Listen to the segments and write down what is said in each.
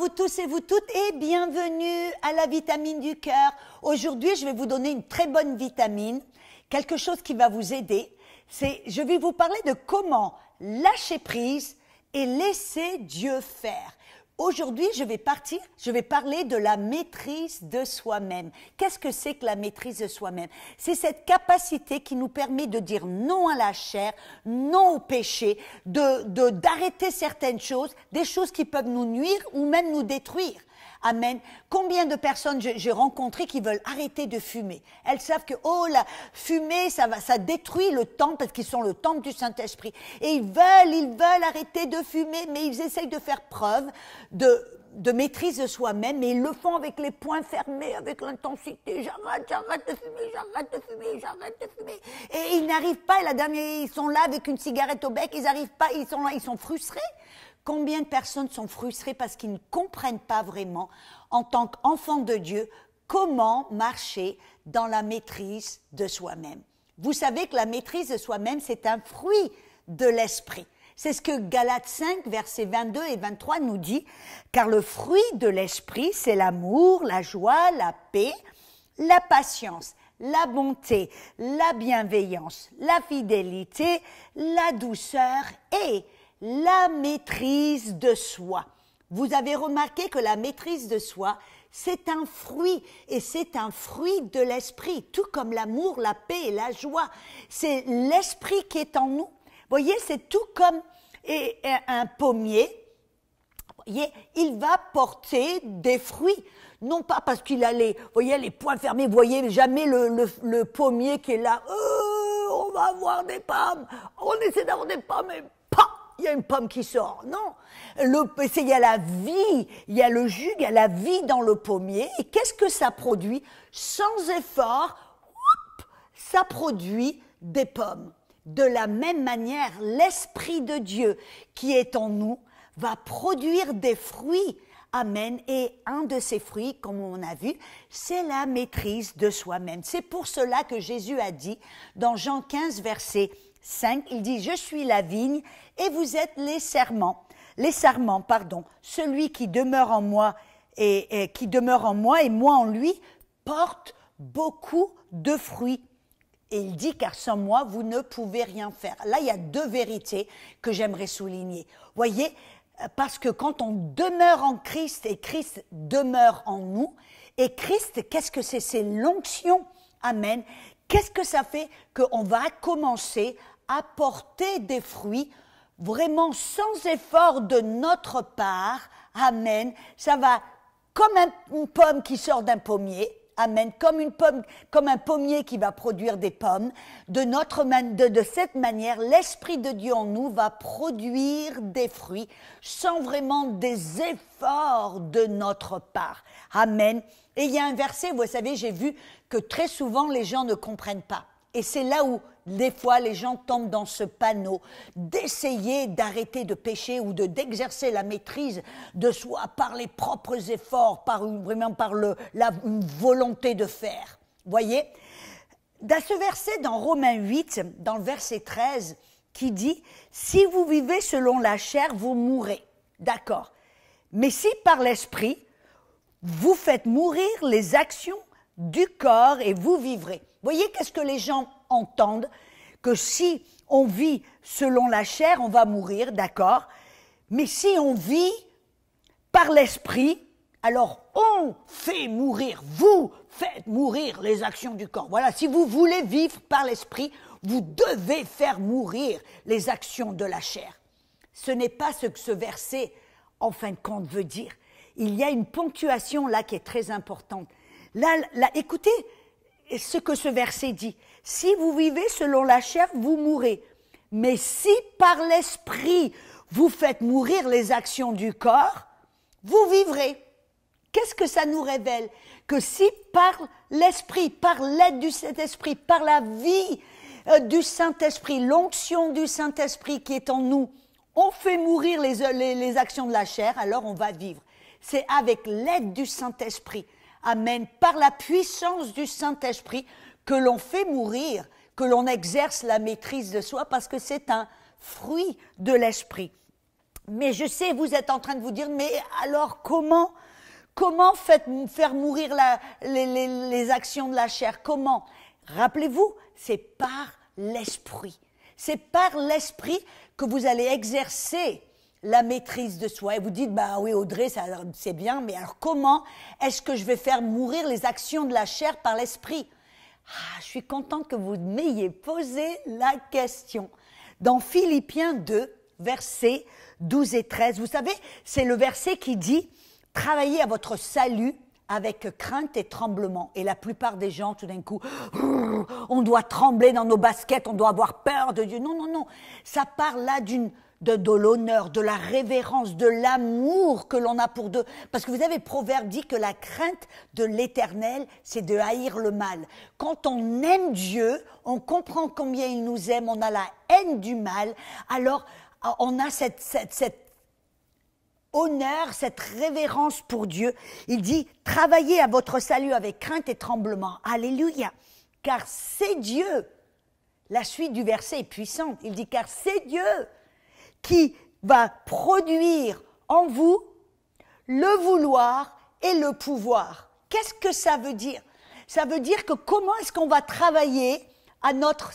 vous tous et vous toutes et bienvenue à la vitamine du cœur. Aujourd'hui, je vais vous donner une très bonne vitamine, quelque chose qui va vous aider. Je vais vous parler de comment lâcher prise et laisser Dieu faire. Aujourd'hui, je vais parler de la maîtrise de soi-même. Qu'est-ce que c'est que la maîtrise de soi-même? C'est cette capacité qui nous permet de dire non à la chair, non au péché, d'arrêter certaines choses, des choses qui peuvent nous nuire ou même nous détruire. Amen. Combien de personnes j'ai rencontrées qui veulent arrêter de fumer? Elles savent que, la fumée, ça détruit le temple parce qu'ils sont le temple du Saint-Esprit. Et ils veulent arrêter de fumer, mais ils essayent de faire preuve de maîtrise de soi-même, mais ils le font avec les poings fermés, avec l'intensité. J'arrête de fumer. Et ils n'arrivent pas, ils sont là avec une cigarette au bec, ils n'arrivent pas, ils sont frustrés. Combien de personnes sont frustrées parce qu'ils ne comprennent pas vraiment, en tant qu'enfants de Dieu, comment marcher dans la maîtrise de soi-même. Vous savez que la maîtrise de soi-même, c'est un fruit de l'esprit. C'est ce que Galates 5, versets 22 et 23 nous dit, car le fruit de l'esprit, c'est l'amour, la joie, la paix, la patience, la bonté, la bienveillance, la fidélité, la douceur et la maîtrise de soi. Vous avez remarqué que la maîtrise de soi, c'est un fruit, et c'est un fruit de l'esprit, tout comme l'amour, la paix et la joie. C'est l'esprit qui est en nous. Vous voyez, c'est tout comme un pommier. Vous voyez, il va porter des fruits. Non pas parce qu'il a les poings fermés, vous voyez jamais le pommier qui est là. On va avoir des pommes. On essaie d'avoir des pommes et il y a une pomme qui sort. Non, il y a la vie, il y a le jus, il y a la vie dans le pommier. Et qu'est-ce que ça produit? Sans effort, ça produit des pommes. De la même manière, l'Esprit de Dieu qui est en nous va produire des fruits. Amen. Et un de ces fruits, comme on a vu, c'est la maîtrise de soi-même. C'est pour cela que Jésus a dit, dans Jean 15, verset 5, il dit « Je suis la vigne et vous êtes les sarments, celui qui demeure en moi et moi en lui porte beaucoup de fruits. » Et il dit « Car sans moi, vous ne pouvez rien faire. » Là, il y a deux vérités que j'aimerais souligner. Voyez, parce que quand on demeure en Christ et Christ demeure en nous, et Christ, qu'est-ce que c'est? C'est l'onction. Amen. Qu'est-ce que ça fait? Qu'on va commencer à porter des fruits vraiment sans effort de notre part. Amen. Ça va comme une pomme qui sort d'un pommier. Amen. Comme un pommier qui va produire des pommes. De cette manière, l'Esprit de Dieu en nous va produire des fruits sans vraiment des efforts de notre part. Amen. Et il y a un verset, vous savez, j'ai vu que très souvent les gens ne comprennent pas. Et c'est là où, des fois, les gens tombent dans ce panneau d'essayer d'arrêter de pécher ou d'exercer la maîtrise de soi par les propres efforts, vraiment par une volonté de faire. Voyez? Dans ce verset, dans Romains 8, dans le verset 13, qui dit « Si vous vivez selon la chair, vous mourrez. » D'accord. Mais si par l'esprit, vous faites mourir les actions du corps et vous vivrez. Voyez qu'est-ce que les gens entendent? Que si on vit selon la chair, on va mourir, d'accord? Mais si on vit par l'esprit, alors on fait mourir, vous faites mourir les actions du corps. Voilà, si vous voulez vivre par l'esprit, vous devez faire mourir les actions de la chair. Ce n'est pas ce que ce verset, en fin de compte, veut dire. Il y a une ponctuation là qui est très importante. Là, écoutez ce que ce verset dit. Si vous vivez selon la chair, vous mourrez. Mais si par l'esprit, vous faites mourir les actions du corps, vous vivrez. Qu'est-ce que ça nous révèle? Que si par l'esprit, par l'aide du Saint-Esprit, par la vie du Saint-Esprit, l'onction du Saint-Esprit qui est en nous, on fait mourir les actions de la chair, alors on va vivre. C'est avec l'aide du Saint-Esprit. Amen. Par la puissance du Saint-Esprit que l'on fait mourir, que l'on exerce la maîtrise de soi parce que c'est un fruit de l'Esprit. Mais je sais, vous êtes en train de vous dire, mais alors comment faire mourir les actions de la chair? Comment? Rappelez-vous, c'est par l'esprit. C'est par l'esprit que vous allez exercer la maîtrise de soi. Et vous dites, bah oui Audrey, c'est bien, mais alors comment est-ce que je vais faire mourir les actions de la chair par l'esprit? Je suis contente que vous m'ayez posé la question. Dans Philippiens 2, versets 12 et 13, vous savez, c'est le verset qui dit « Travaillez à votre salut avec crainte et tremblement. » Et la plupart des gens, tout d'un coup, on doit trembler dans nos baskets, on doit avoir peur de Dieu. Non, non, non, ça parle là de l'honneur, de la révérence, de l'amour que l'on a pour Dieu. Parce que vous avez, Proverbe dit que la crainte de l'Éternel, c'est de haïr le mal. Quand on aime Dieu, on comprend combien il nous aime, on a la haine du mal, alors on a cette honneur, cette révérence pour Dieu. Il dit, travaillez à votre salut avec crainte et tremblement. Alléluia. Car c'est Dieu. La suite du verset est puissante. Il dit, car c'est Dieu qui va produire en vous le vouloir et le pouvoir. Qu'est-ce que ça veut dire? Ça veut dire que comment est-ce qu'on va travailler à notre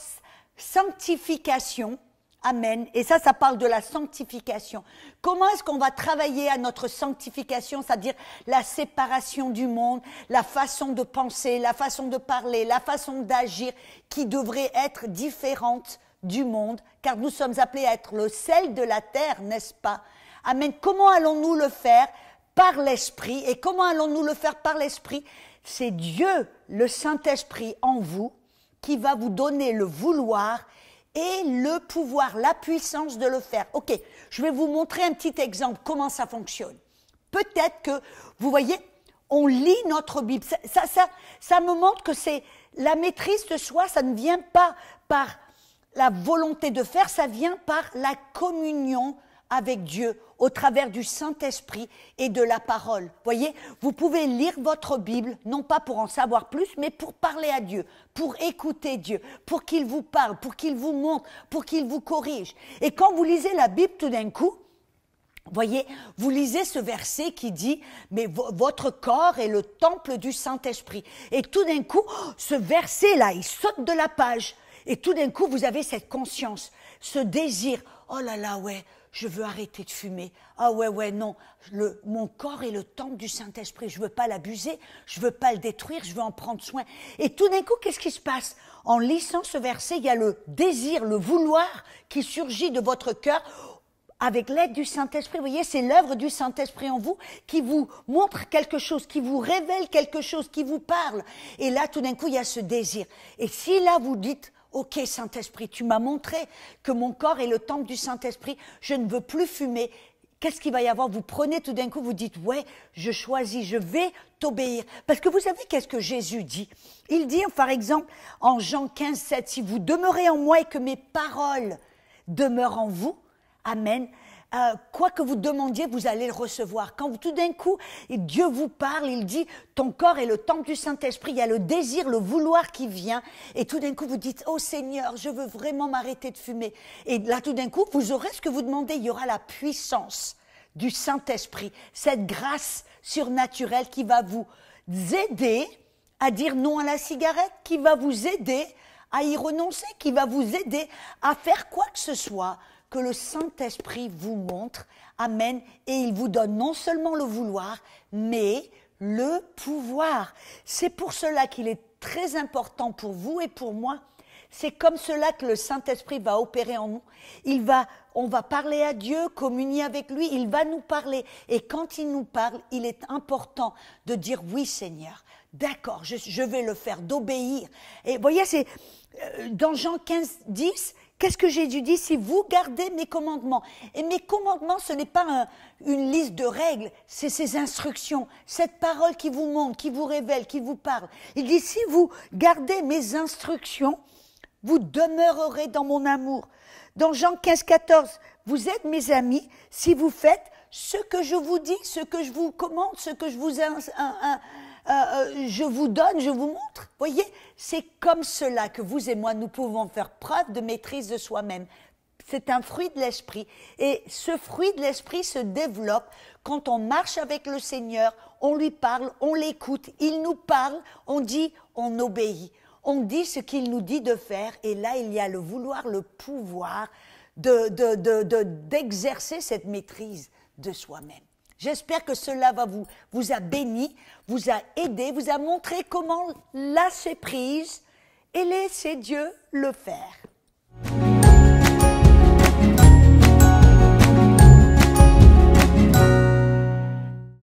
sanctification? Amen. Et ça parle de la sanctification. Comment est-ce qu'on va travailler à notre sanctification, c'est-à-dire la séparation du monde, la façon de penser, la façon de parler, la façon d'agir qui devrait être différente du monde, car nous sommes appelés à être le sel de la terre, n'est-ce pas? Amen. Comment allons-nous le faire? Par l'Esprit. Et comment allons-nous le faire par l'Esprit? C'est Dieu, le Saint-Esprit en vous, qui va vous donner le vouloir et le pouvoir, la puissance de le faire. Ok, je vais vous montrer un petit exemple, comment ça fonctionne. Peut-être que, vous voyez, on lit notre Bible. Ça me montre que c'est la maîtrise de soi, ça ne vient pas par la volonté de faire, ça vient par la communion avec Dieu au travers du Saint-Esprit et de la parole. Voyez, vous pouvez lire votre Bible, non pas pour en savoir plus, mais pour parler à Dieu, pour écouter Dieu, pour qu'il vous parle, pour qu'il vous montre, pour qu'il vous corrige. Et quand vous lisez la Bible tout d'un coup, voyez, vous lisez ce verset qui dit « Mais votre corps est le temple du Saint-Esprit ». Et tout d'un coup, ce verset-là, il saute de la page. Et tout d'un coup, vous avez cette conscience, ce désir. Oh là là, ouais, je veux arrêter de fumer. Ah ouais, non, mon corps est le temple du Saint-Esprit. Je ne veux pas l'abuser, je ne veux pas le détruire, je veux en prendre soin. Et tout d'un coup, qu'est-ce qui se passe? En lisant ce verset, il y a le désir, le vouloir qui surgit de votre cœur avec l'aide du Saint-Esprit. Vous voyez, c'est l'œuvre du Saint-Esprit en vous qui vous montre quelque chose, qui vous révèle quelque chose, qui vous parle. Et là, tout d'un coup, il y a ce désir. Et si là, vous dites... Ok, Saint-Esprit, tu m'as montré que mon corps est le temple du Saint-Esprit, je ne veux plus fumer. Qu'est-ce qu'il va y avoir? Vous prenez tout d'un coup, vous dites, ouais, je choisis, je vais t'obéir. Parce que vous savez qu'est-ce que Jésus dit? Il dit, par exemple, en Jean 15, 7, si vous demeurez en moi et que mes paroles demeurent en vous, amen, quoi que vous demandiez, vous allez le recevoir. Quand tout d'un coup, Dieu vous parle, il dit, ton corps est le temple du Saint-Esprit, il y a le désir, le vouloir qui vient, et tout d'un coup, vous dites, oh Seigneur, je veux vraiment m'arrêter de fumer. Et là, tout d'un coup, vous aurez ce que vous demandez, il y aura la puissance du Saint-Esprit, cette grâce surnaturelle qui va vous aider à dire non à la cigarette, qui va vous aider à y renoncer, qui va vous aider à faire quoi que ce soit que le Saint-Esprit vous montre, amen, et il vous donne non seulement le vouloir, mais le pouvoir. C'est pour cela qu'il est très important pour vous et pour moi. C'est comme cela que le Saint-Esprit va opérer en nous. On va parler à Dieu, communier avec lui, il va nous parler. Et quand il nous parle, il est important de dire oui Seigneur, d'accord, je vais le faire, d'obéir. Et vous voyez, c'est dans Jean 15, 10, qu'est-ce que Jésus dit? Si vous gardez mes commandements. Et mes commandements, ce n'est pas une liste de règles, c'est ces instructions, cette parole qui vous montre, qui vous révèle, qui vous parle. Il dit, si vous gardez mes instructions, vous demeurerez dans mon amour. Dans Jean 15, 14, vous êtes mes amis si vous faites ce que je vous dis, ce que je vous commande, ce que je vous donne, je vous montre. Voyez, c'est comme cela que vous et moi, nous pouvons faire preuve de maîtrise de soi-même c'est un fruit de l'esprit. Et ce fruit de l'esprit se développe quand on marche avec le Seigneur, on lui parle, on l'écoute, il nous parle, on dit, on obéit. On dit ce qu'il nous dit de faire, et là, il y a le vouloir, le pouvoir d'exercer cette maîtrise de soi-même. J'espère que cela vous a béni, vous a aidé, vous a montré comment lâcher prise et laisser Dieu le faire.